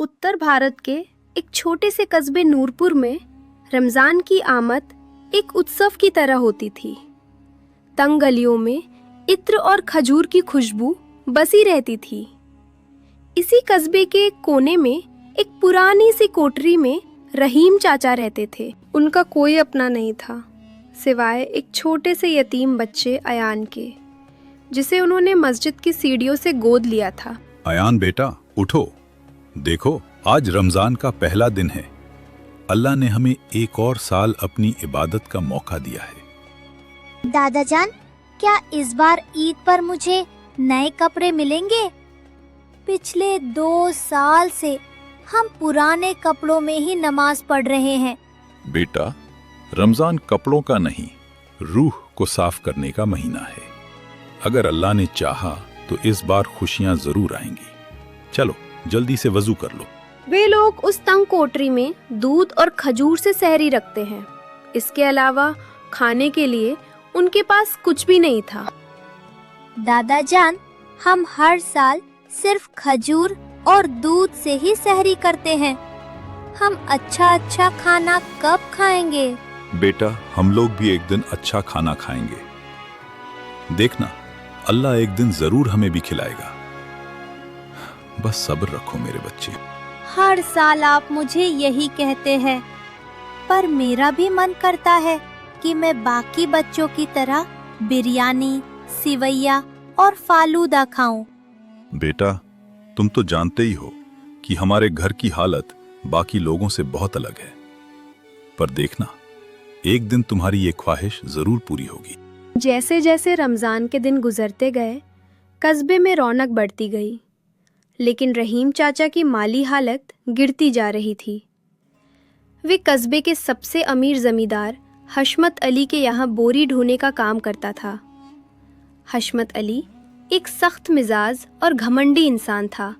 उत्तर भारत के एक छोटे से कस्बे नूरपुर में रमज़ान की आमद एक उत्सव की तरह होती थी। तंग गलियों में इत्र और खजूर की खुशबू बसी रहती थी। इसी कस्बे के एक कोने में एक पुरानी सी कोठरी में रहीम चाचा रहते थे। उनका कोई अपना नहीं था सिवाय एक छोटे से यतीम बच्चे अयान के, जिसे उन्होंने मस्जिद की सीढ़ियों से गोद लिया था। अयान बेटा उठो, देखो आज रमजान का पहला दिन है। अल्लाह ने हमें एक और साल अपनी इबादत का मौका दिया है। दादा जान, क्या इस बार ईद पर मुझे नए कपड़े मिलेंगे? पिछले 2 साल से हम पुराने कपड़ों में ही नमाज पढ़ रहे हैं। बेटा, रमजान कपड़ों का नहीं, रूह को साफ करने का महीना है। अगर अल्लाह ने चाहा तो इस बार खुशियां जरूर आएंगी। चलो जल्दी से वजू कर लो। वे लोग उस तंग कोठरी में दूध और खजूर से सहरी रखते हैं। इसके अलावा खाने के लिए उनके पास कुछ भी नहीं था। दादा जान, हम हर साल सिर्फ खजूर और दूध से ही सहरी करते हैं। हम अच्छा खाना कब खाएंगे? बेटा, हम लोग भी एक दिन अच्छा खाना खाएंगे। देखना, अल्लाह एक दिन जरूर हमें भी खिलाएगा। बस सब्र रखो मेरे बच्चे। हर साल आप मुझे यही कहते हैं, पर मेरा भी मन करता है कि मैं बाकी बच्चों की तरह बिरयानी, सिवैया और फालूदा खाऊं। बेटा, तुम तो जानते ही हो कि हमारे घर की हालत बाकी लोगों से बहुत अलग है, पर देखना एक दिन तुम्हारी ये ख्वाहिश जरूर पूरी होगी। जैसे जैसे रमजान के दिन गुजरते गए, कस्बे में रौनक बढ़ती गई, लेकिन रहीम चाचा की माली हालत गिरती जा रही थी। वे कस्बे के सबसे अमीर जमींदार हशमत अली के यहाँ बोरी ढोने का काम करता था। हशमत अली एक सख्त मिजाज और घमंडी इंसान था,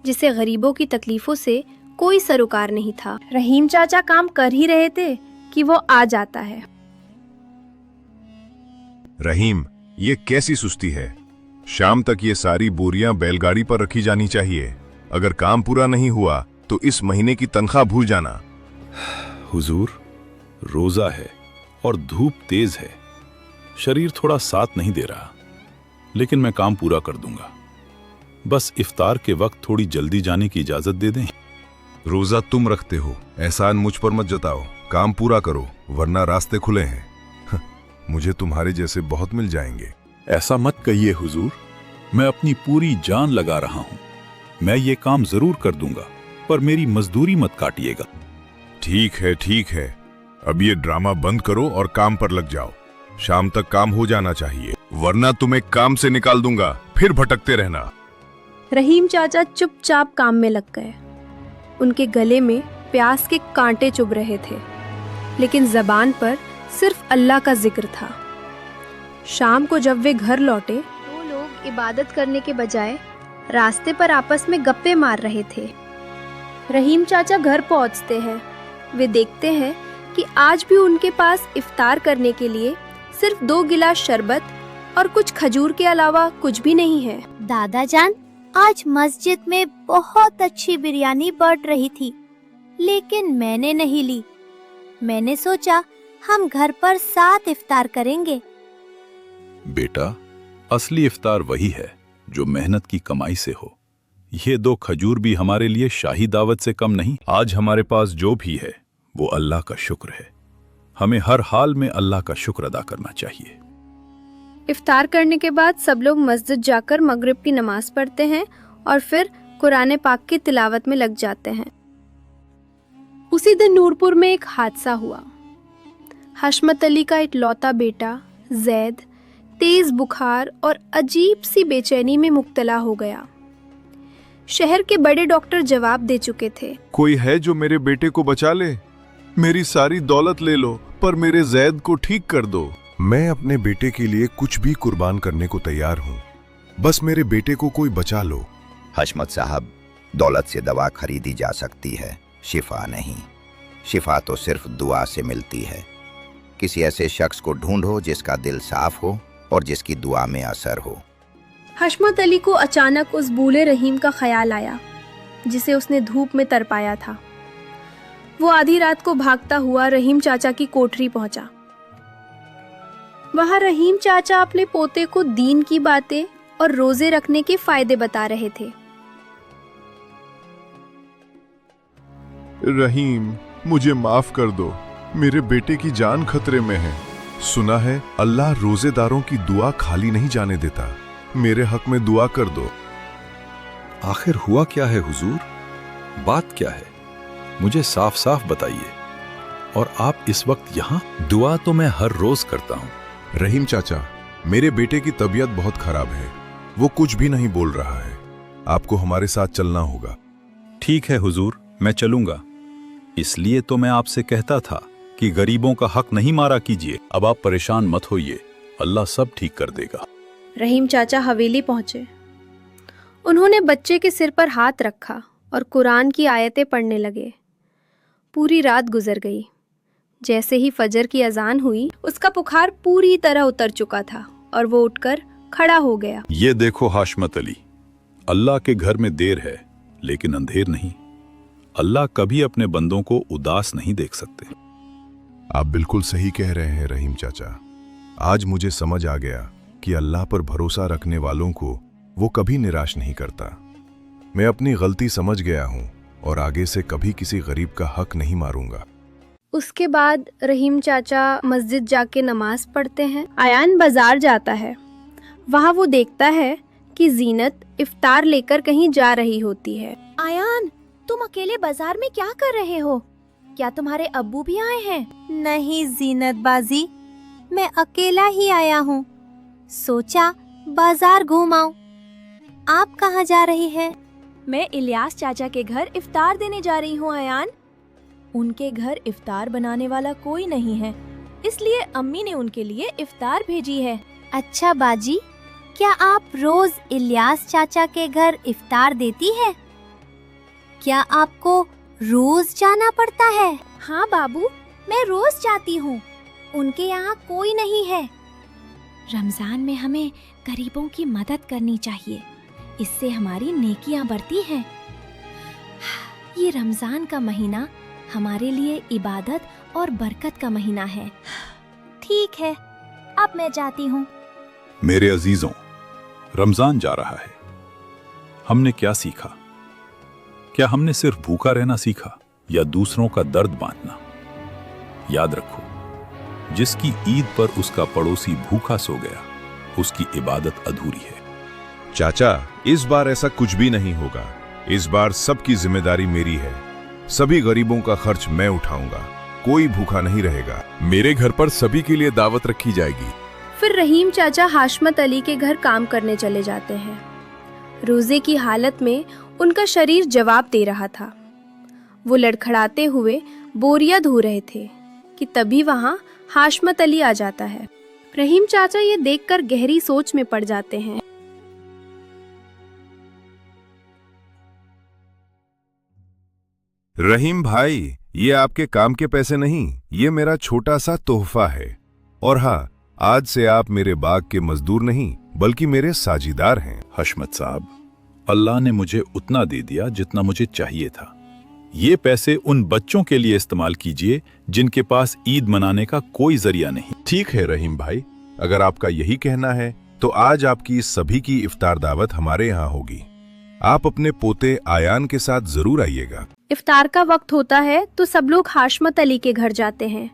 जिसे गरीबों की तकलीफों से कोई सरोकार नहीं था। रहीम चाचा काम कर ही रहे थे कि वो आ जाता है। रहीम, ये कैसी सुस्ती है? शाम तक ये सारी बोरियां बैलगाड़ी पर रखी जानी चाहिए। अगर काम पूरा नहीं हुआ तो इस महीने की तनख्वाह भूल जाना। हुजूर, रोजा है और धूप तेज है, शरीर थोड़ा साथ नहीं दे रहा, लेकिन मैं काम पूरा कर दूंगा। बस इफ्तार के वक्त थोड़ी जल्दी जाने की इजाजत दे दें। रोजा तुम रखते हो, एहसान मुझ पर मत जताओ। काम पूरा करो वरना रास्ते खुले हैं। मुझे तुम्हारे जैसे बहुत मिल जाएंगे। ऐसा मत कहिए हुजूर, मैं अपनी पूरी जान लगा रहा हूं। मैं ये काम जरूर कर दूंगा, पर मेरी मजदूरी मत काटिएगा। ठीक है, अब ये ड्रामा बंद करो और काम पर लग जाओ। शाम तक काम हो जाना चाहिए, वरना तुम्हें काम से निकाल दूंगा, फिर भटकते रहना। रहीम चाचा चुपचाप काम में लग गए। उनके गले में प्यास के कांटे चुभ रहे थे, लेकिन जबान पर सिर्फ अल्लाह का जिक्र था। शाम को जब वे घर लौटे, 2 लोग इबादत करने के बजाय रास्ते पर आपस में गप्पे मार रहे थे। रहीम चाचा घर पहुंचते हैं। वे देखते हैं कि आज भी उनके पास इफ्तार करने के लिए सिर्फ 2 गिलास शरबत और कुछ खजूर के अलावा कुछ भी नहीं है। दादा जान, आज मस्जिद में बहुत अच्छी बिरयानी बढ़ रही थी, लेकिन मैंने नहीं ली। मैंने सोचा हम घर पर साथ इफ्तार करेंगे। बेटा, असली इफ्तार वही है जो मेहनत की कमाई से हो। ये 2 खजूर भी हमारे लिए शाही दावत से कम नहीं। आज हमारे पास जो भी है वो अल्लाह का शुक्र है। हमें हर हाल में अल्लाह का शुक्र अदा करना चाहिए। इफ्तार करने के बाद सब लोग मस्जिद जाकर मगरिब की नमाज पढ़ते हैं और फिर कुरान पाक की तिलावत में लग जाते हैं। उसी दिन नूरपुर में एक हादसा हुआ। हशमत अली का इकलौता बेटा जैद तेज बुखार और अजीब सी बेचैनी में मुब्तला हो गया। शहर के बड़े डॉक्टर जवाब दे चुके थे, कोई है जो मेरे बेटे को बचा ले? मेरी सारी दौलत ले लो, पर मेरे जैद को ठीक कर दो। मैं अपने बेटे के लिए कुछ भी कुर्बान करने को तैयार हूँ, बस मेरे बेटे को कोई बचा लो। हशमत साहब, दौलत से दवा खरीदी जा सकती है, शिफा नहीं। शिफा तो सिर्फ दुआ से मिलती है। किसी ऐसे शख्स को ढूंढो जिसका दिल साफ हो और जिसकी दुआ में असर हो। हशमत अली को अचानक उस बूले रहीम का ख्याल आया। जिसे उसने धूप में तरपाया था। वो आधी रात को भागता हुआ रहीम चाचा की कोठरी पहुंचा। वहां रहीम चाचा अपने पोते को दीन की बातें और रोजे रखने के फायदे बता रहे थे। रहीम, मुझे माफ कर दो, मेरे बेटे की जान खतरे में है। सुना है अल्लाह रोजेदारों की दुआ खाली नहीं जाने देता। मेरे हक में दुआ कर दो। आखिर हुआ क्या है हुजूर? बात क्या है? मुझे साफ साफ बताइए। और आप इस वक्त यहाँ? दुआ तो मैं हर रोज करता हूँ। रहीम चाचा, मेरे बेटे की तबीयत बहुत खराब है। वो कुछ भी नहीं बोल रहा है। आपको हमारे साथ चलना होगा। ठीक है हुजूर, मैं चलूंगा। इसलिए तो मैं आपसे कहता था कि गरीबों का हक नहीं मारा कीजिए। अब आप परेशान मत होइए, अल्लाह सब ठीक कर देगा। रहीम चाचा हवेली पहुंचे। उन्होंने बच्चे के सिर पर हाथ रखा और कुरान की आयतें पढ़ने लगे। पूरी रात गुजर गई। जैसे ही फजर की अजान हुई, उसका बुखार पूरी तरह उतर चुका था और वो उठकर खड़ा हो गया। ये देखो हाशमत अली, अल्लाह के घर में देर है लेकिन अंधेर नहीं। अल्लाह कभी अपने बंदों को उदास नहीं देख सकते। आप बिल्कुल सही कह रहे हैं रहीम चाचा। आज मुझे समझ आ गया कि अल्लाह पर भरोसा रखने वालों को वो कभी निराश नहीं करता। मैं अपनी गलती समझ गया हूँ और आगे से कभी किसी गरीब का हक नहीं मारूंगा। उसके बाद रहीम चाचा मस्जिद जाके नमाज पढ़ते हैं। आयान बाजार जाता है। वहाँ वो देखता है कि जीनत इफ्तार लेकर कहीं जा रही होती है। आयान, तुम अकेले बाजार में क्या कर रहे हो? क्या तुम्हारे अब्बू भी आए हैं? नहीं जीनत बाजी, मैं अकेला ही आया हूँ। सोचा बाजार घूम आऊं। आप कहाँ जा रही हैं? मैं इलियास चाचा के घर इफ्तार देने जा रही हूँ आयान। उनके घर इफ्तार बनाने वाला कोई नहीं है, इसलिए अम्मी ने उनके लिए इफ्तार भेजी है। अच्छा बाजी, क्या आप रोज इलियास चाचा के घर इफ्तार देती है? क्या आपको रोज जाना पड़ता है? हाँ बाबू, मैं रोज जाती हूँ। उनके यहाँ कोई नहीं है। रमजान में हमें गरीबों की मदद करनी चाहिए, इससे हमारी नेकियां बढ़ती हैं। ये रमजान का महीना हमारे लिए इबादत और बरकत का महीना है। ठीक है, अब मैं जाती हूँ। मेरे अजीजों, रमजान जा रहा है। हमने क्या सीखा? क्या हमने सिर्फ भूखा रहना सीखा या दूसरों का दर्द बांटना? याद रखो, जिसकी ईद पर उसका पड़ोसी भूखा सो गया, उसकी इबादत अधूरी है। चाचा, इस बार ऐसा कुछ भी नहीं होगा। इस बार सबकी जिम्मेदारी मेरी है। सभी गरीबों का खर्च मैं उठाऊंगा। कोई भूखा नहीं रहेगा। मेरे घर पर सभी के लिए दावत रखी जाएगी। फिर रहीम चाचा हाशमत अली के घर काम करने चले जाते हैं। रोजे की हालत में उनका शरीर जवाब दे रहा था। वो लड़खड़ाते हुए बोरियां धो रहे थे कि तभी वहां हाशमत अली आ जाता है। रहीम चाचा ये देखकर गहरी सोच में पड़ जाते हैं। रहीम भाई, ये आपके काम के पैसे नहीं, ये मेरा छोटा सा तोहफा है। और हाँ, आज से आप मेरे बाग के मजदूर नहीं बल्कि मेरे साझीदार हैं। हशमत साहब, अल्लाह ने मुझे उतना दे दिया जितना मुझे चाहिए था। ये पैसे उन बच्चों के लिए इस्तेमाल कीजिए जिनके पास ईद मनाने का कोई जरिया नहीं। ठीक है रहीम भाई, अगर आपका यही कहना है तो आज आपकी सभी की इफ्तार दावत हमारे यहाँ होगी। आप अपने पोते आयान के साथ जरूर आइएगा। इफ्तार का वक्त होता है तो सब लोग हाशमत अली के घर जाते हैं।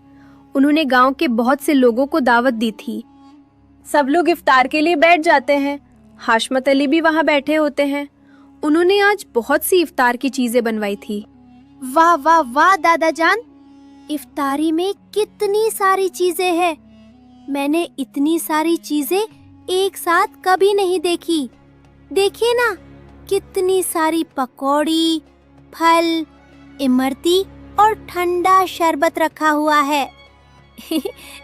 उन्होंने गांव के बहुत से लोगों को दावत दी थी। सब लोग इफ्तार के लिए बैठ जाते हैं। हाशमत अली भी वहां बैठे होते हैं। उन्होंने आज बहुत सी इफ्तार की चीजें बनवाई थी। वाह वाह वाह दादा जान, इफ्तारी में कितनी सारी चीजें हैं। मैंने इतनी सारी चीजें एक साथ कभी नहीं देखी। देखिए ना, कितनी सारी पकौड़ी, फल, इमरती और ठंडा शरबत रखा हुआ है।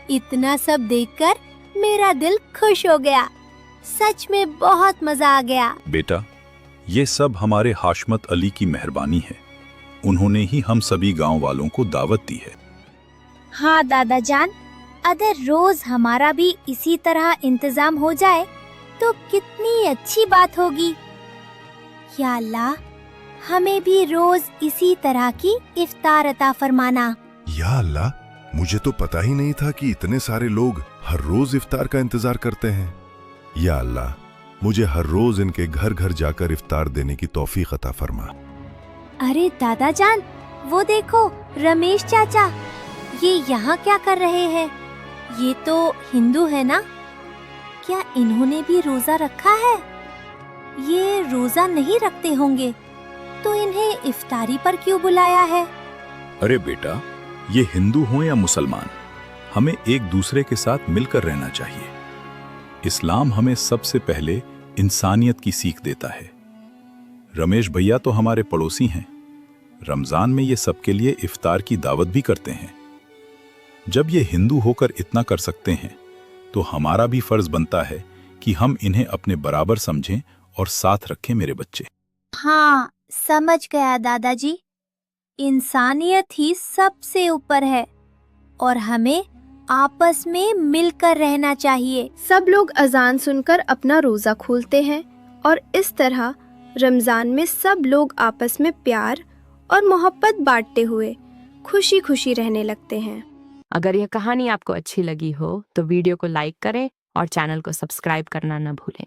इतना सब देखकर मेरा दिल खुश हो गया। सच में बहुत मजा आ गया। बेटा, ये सब हमारे हाशमत अली की मेहरबानी है। उन्होंने ही हम सभी गांव वालों को दावत दी है। हाँ दादा जान, अगर रोज हमारा भी इसी तरह इंतजाम हो जाए तो कितनी अच्छी बात होगी। या अल्लाह, हमें भी रोज इसी तरह की इफ्तार अता फरमाना। या अल्लाह, मुझे तो पता ही नहीं था कि इतने सारे लोग हर रोज इफ्तार का इंतजार करते हैं। या अल्लाह, मुझे हर रोज इनके घर घर जाकर इफ्तार देने की तौफीक अता फरमा। अरे दादा जान, वो देखो रमेश चाचा, ये यहाँ क्या कर रहे हैं? ये तो हिंदू है ना? क्या इन्होंने भी रोजा रखा है? ये रोजा नहीं रखते होंगे, तो इन्हें इफ्तारी पर क्यों बुलाया है? अरे बेटा, ये हिंदू हो या मुसलमान, हमें एक दूसरे के साथ मिलकर रहना चाहिए। इस्लाम हमें सबसे पहले इंसानियत की सीख देता है। रमेश भैया तो हमारे पड़ोसी हैं। रमजान में ये सबके लिए इफ्तार की दावत भी करते हैं। जब ये हिंदू होकर इतना कर सकते हैं, तो हमारा भी फर्ज बनता है कि हम इन्हें अपने बराबर समझें और साथ रखें। मेरे बच्चे, हाँ, समझ गया दादाजी। इंसानियत ही सबसे ऊपर है और हमें आपस में मिलकर रहना चाहिए। सब लोग अजान सुनकर अपना रोजा खोलते हैं और इस तरह रमजान में सब लोग आपस में प्यार और मोहब्बत बांटते हुए खुशी खुशी रहने लगते हैं। अगर यह कहानी आपको अच्छी लगी हो तो वीडियो को लाइक करें और चैनल को सब्सक्राइब करना न भूलें।